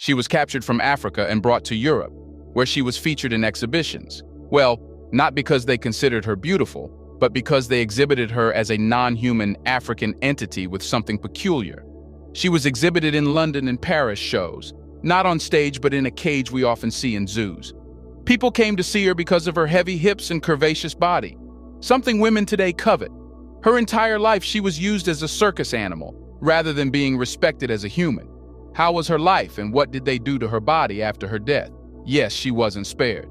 She was captured from Africa and brought to Europe, where she was featured in exhibitions. Well, not because they considered her beautiful, but because they exhibited her as a non-human African entity with something peculiar. She was exhibited in London and Paris shows, not on stage but in a cage we often see in zoos. People came to see her because of her heavy hips and curvaceous body, something women today covet. Her entire life she was used as a circus animal, rather than being respected as a human. How was her life and what did they do to her body after her death? Yes, she wasn't spared.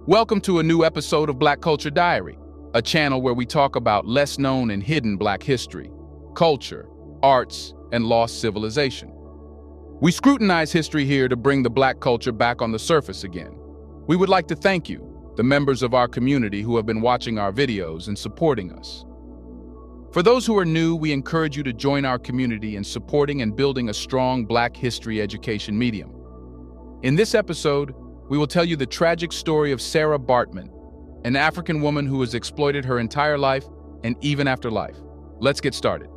Welcome to a new episode of Black Culture Diary, a channel where we talk about less known and hidden Black history, culture, arts, and lost civilization. We scrutinize history here to bring the Black culture back on the surface again. We would like to thank you, the members of our community who have been watching our videos and supporting us. For those who are new, we encourage you to join our community in supporting and building a strong Black history education medium. In this episode, we will tell you the tragic story of Sarah Baartman, an African woman who was exploited her entire life and even after life. Let's get started.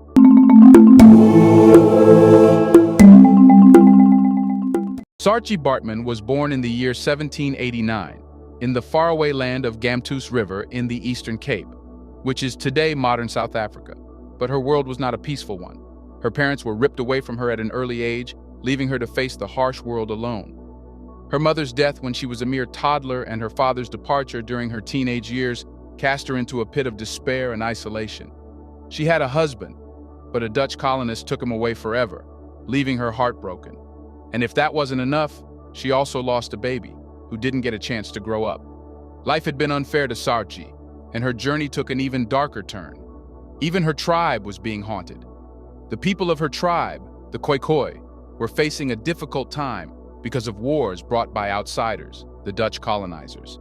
Saartjie Baartman was born in the year 1789 in the faraway land of Gamtoos River in the Eastern Cape, which is today modern South Africa. But her world was not a peaceful one. Her parents were ripped away from her at an early age, leaving her to face the harsh world alone. Her mother's death when she was a mere toddler and her father's departure during her teenage years cast her into a pit of despair and isolation. She had a husband, but a Dutch colonist took him away forever, leaving her heartbroken. And if that wasn't enough, she also lost a baby who didn't get a chance to grow up. Life had been unfair to Saartjie, and her journey took an even darker turn. Even her tribe was being haunted. The people of her tribe, the Khoikhoi, were facing a difficult time because of wars brought by outsiders, the Dutch colonizers.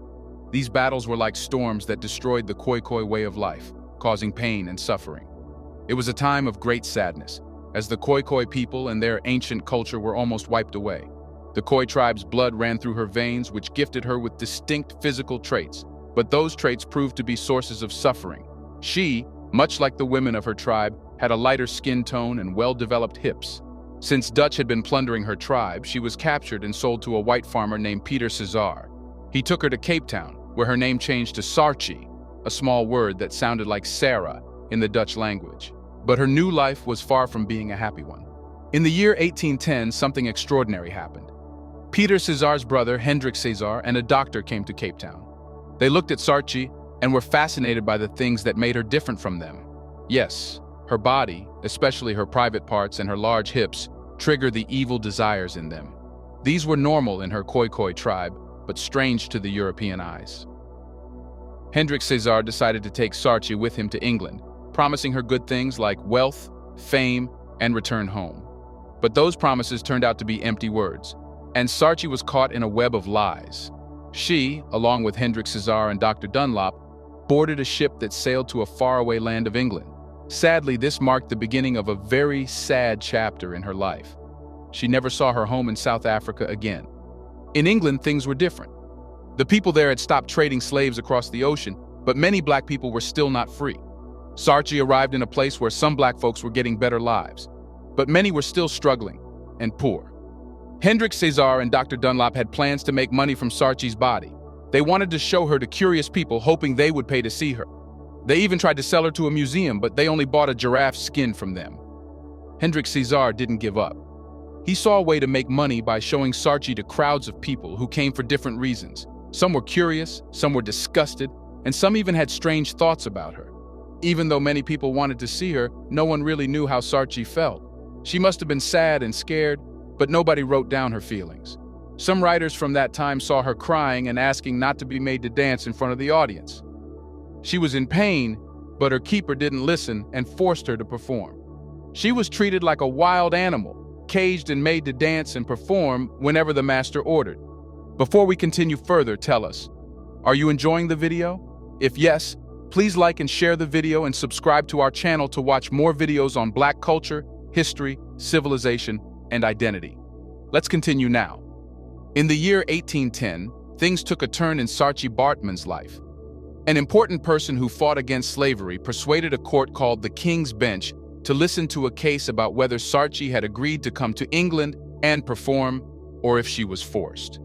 These battles were like storms that destroyed the Khoikhoi way of life, causing pain and suffering. It was a time of great sadness, as the Khoikhoi people and their ancient culture were almost wiped away. The Khoi tribe's blood ran through her veins, which gifted her with distinct physical traits, but those traits proved to be sources of suffering. She, much like the women of her tribe, had a lighter skin tone and well-developed hips. Since Dutch had been plundering her tribe, she was captured and sold to a white farmer named Pieter Cesar. He took her to Cape Town, where her name changed to Saartjie, a small word that sounded like Sarah in the Dutch language. But her new life was far from being a happy one. In the year 1810, something extraordinary happened. Pieter Cesar's brother, Hendrik Cesar, and a doctor came to Cape Town. They looked at Saartjie and were fascinated by the things that made her different from them. Yes, her body, especially her private parts and her large hips, triggered the evil desires in them. These were normal in her Khoikhoi tribe, but strange to the European eyes. Hendrik Cesar decided to take Saartjie with him to England, promising her good things like wealth, fame, and return home. But those promises turned out to be empty words, and Saartjie was caught in a web of lies. She, along with Hendrik Cesar and Dr. Dunlop, boarded a ship that sailed to a faraway land of England. Sadly, this marked the beginning of a very sad chapter in her life. She never saw her home in South Africa again. In England, things were different. The people there had stopped trading slaves across the ocean, but many Black people were still not free. Saartjie arrived in a place where some Black folks were getting better lives, but many were still struggling and poor. Hendrik Cesar and Dr. Dunlop had plans to make money from Saartjie's body. They wanted to show her to curious people, hoping they would pay to see her. They even tried to sell her to a museum, but they only bought a giraffe's skin from them. Hendrik Cesar didn't give up. He saw a way to make money by showing Saartjie to crowds of people who came for different reasons. Some were curious, some were disgusted, and some even had strange thoughts about her. Even though many people wanted to see her, no one really knew how Saartjie felt. She must have been sad and scared, but nobody wrote down her feelings. Some writers from that time saw her crying and asking not to be made to dance in front of the audience. She was in pain, but her keeper didn't listen and forced her to perform. She was treated like a wild animal, caged and made to dance and perform whenever the master ordered. Before we continue further, tell us, are you enjoying the video? If yes, please like and share the video and subscribe to our channel to watch more videos on Black culture, history, civilization, and identity. Let's continue now. In the year 1810, things took a turn in Saartjie Baartman's life. An important person who fought against slavery persuaded a court called the King's Bench to listen to a case about whether Saartjie had agreed to come to England and perform or if she was forced.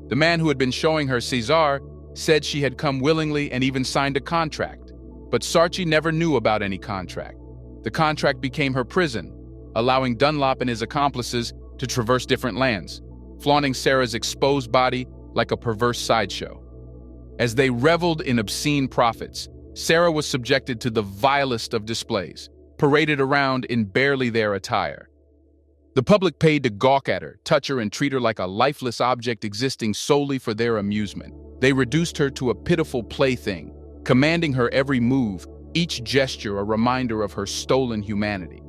The man who had been showing her Cesar said she had come willingly and even signed a contract, but Sarchi never knew about any contract. The contract became her prison, allowing Dunlop and his accomplices to traverse different lands, flaunting Sarah's exposed body like a perverse sideshow. As they reveled in obscene profits, Sarah was subjected to the vilest of displays, paraded around in barely their attire. The public paid to gawk at her, touch her, and treat her like a lifeless object existing solely for their amusement. They reduced her to a pitiful plaything, commanding her every move, each gesture a reminder of her stolen humanity.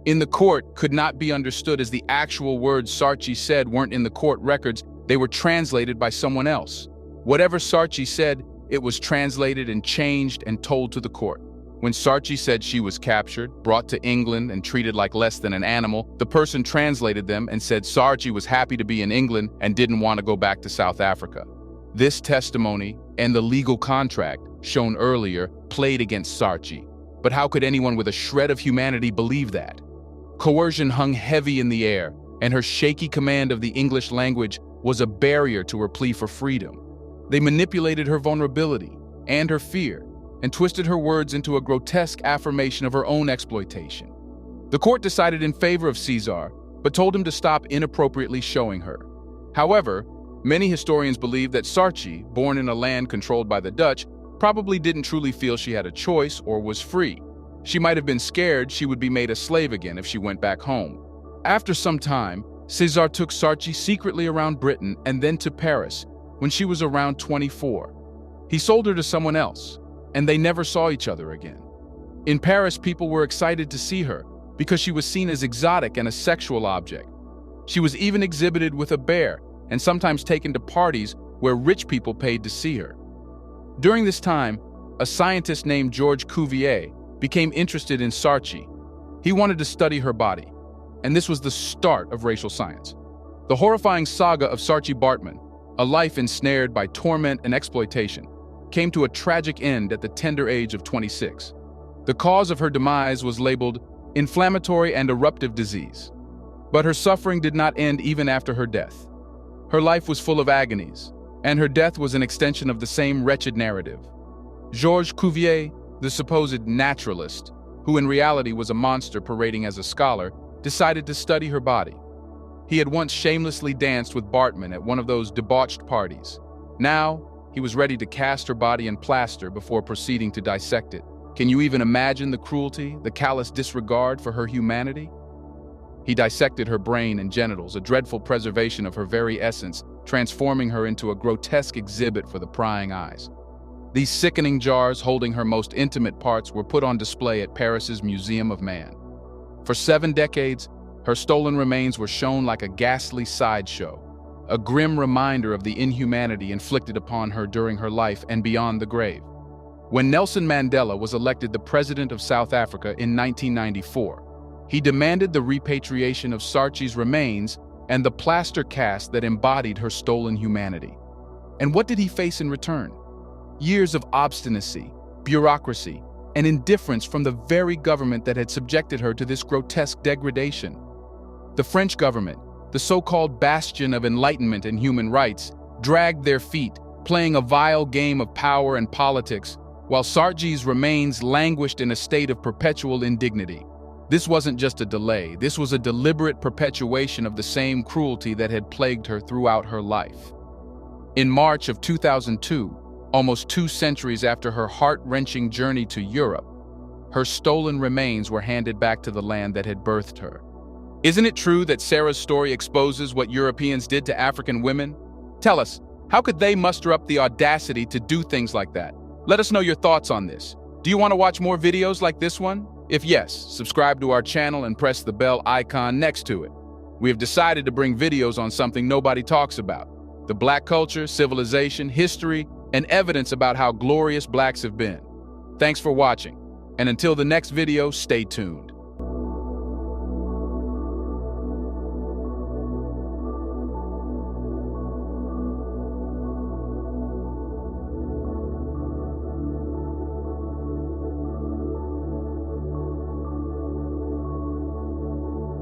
In the court could not be understood as the actual words Sarchi said weren't in the court records, they were translated by someone else. Whatever Sarchi said, it was translated and changed and told to the court. When Sarchi said she was captured, brought to England, and treated like less than an animal, the person translated them and said Sarchi was happy to be in England and didn't want to go back to South Africa. This testimony and the legal contract shown earlier played against Sarchi. But how could anyone with a shred of humanity believe that? Coercion hung heavy in the air, and her shaky command of the English language was a barrier to her plea for freedom. They manipulated her vulnerability and her fear, and twisted her words into a grotesque affirmation of her own exploitation. The court decided in favor of Cesar, but told him to stop inappropriately showing her. However, many historians believe that Sarchi, born in a land controlled by the Dutch, probably didn't truly feel she had a choice or was free. She might have been scared she would be made a slave again if she went back home. After some time, Cesar took Sarchi secretly around Britain and then to Paris when she was around 24. He sold her to someone else, and they never saw each other again. In Paris, people were excited to see her because she was seen as exotic and a sexual object. She was even exhibited with a bear and sometimes taken to parties where rich people paid to see her. During this time, a scientist named Georges Cuvier became interested in Sarchi. He wanted to study her body, and this was the start of racial science. The horrifying saga of Sarchi Baartman, a life ensnared by torment and exploitation, came to a tragic end at the tender age of 26. The cause of her demise was labeled inflammatory and eruptive disease. But her suffering did not end even after her death. Her life was full of agonies, and her death was an extension of the same wretched narrative. Georges Cuvier, the supposed naturalist, who in reality was a monster parading as a scholar, decided to study her body. He had once shamelessly danced with Baartman at one of those debauched parties. Now, he was ready to cast her body in plaster before proceeding to dissect it. Can you even imagine the cruelty, the callous disregard for her humanity? He dissected her brain and genitals, a dreadful preservation of her very essence, transforming her into a grotesque exhibit for the prying eyes. These sickening jars holding her most intimate parts were put on display at Paris's Museum of Man. For 7 decades, her stolen remains were shown like a ghastly sideshow, a grim reminder of the inhumanity inflicted upon her during her life and beyond the grave. When Nelson Mandela was elected the president of South Africa in 1994, he demanded the repatriation of Sarchi's remains and the plaster cast that embodied her stolen humanity. And what did he face in return? Years of obstinacy, bureaucracy, and indifference from the very government that had subjected her to this grotesque degradation. The French government, the so-called bastion of enlightenment and human rights, dragged their feet, playing a vile game of power and politics, while Sarchi's remains languished in a state of perpetual indignity. This wasn't just a delay, this was a deliberate perpetuation of the same cruelty that had plagued her throughout her life. In March of 2002, almost 2 centuries after her heart-wrenching journey to Europe, her stolen remains were handed back to the land that had birthed her. Isn't it true that Sarah's story exposes what Europeans did to African women? Tell us, how could they muster up the audacity to do things like that? Let us know your thoughts on this. Do you want to watch more videos like this one? If yes, subscribe to our channel and press the bell icon next to it. We have decided to bring videos on something nobody talks about: the Black culture, civilization, history, and evidence about how glorious Blacks have been. Thanks for watching, and until the next video, stay tuned.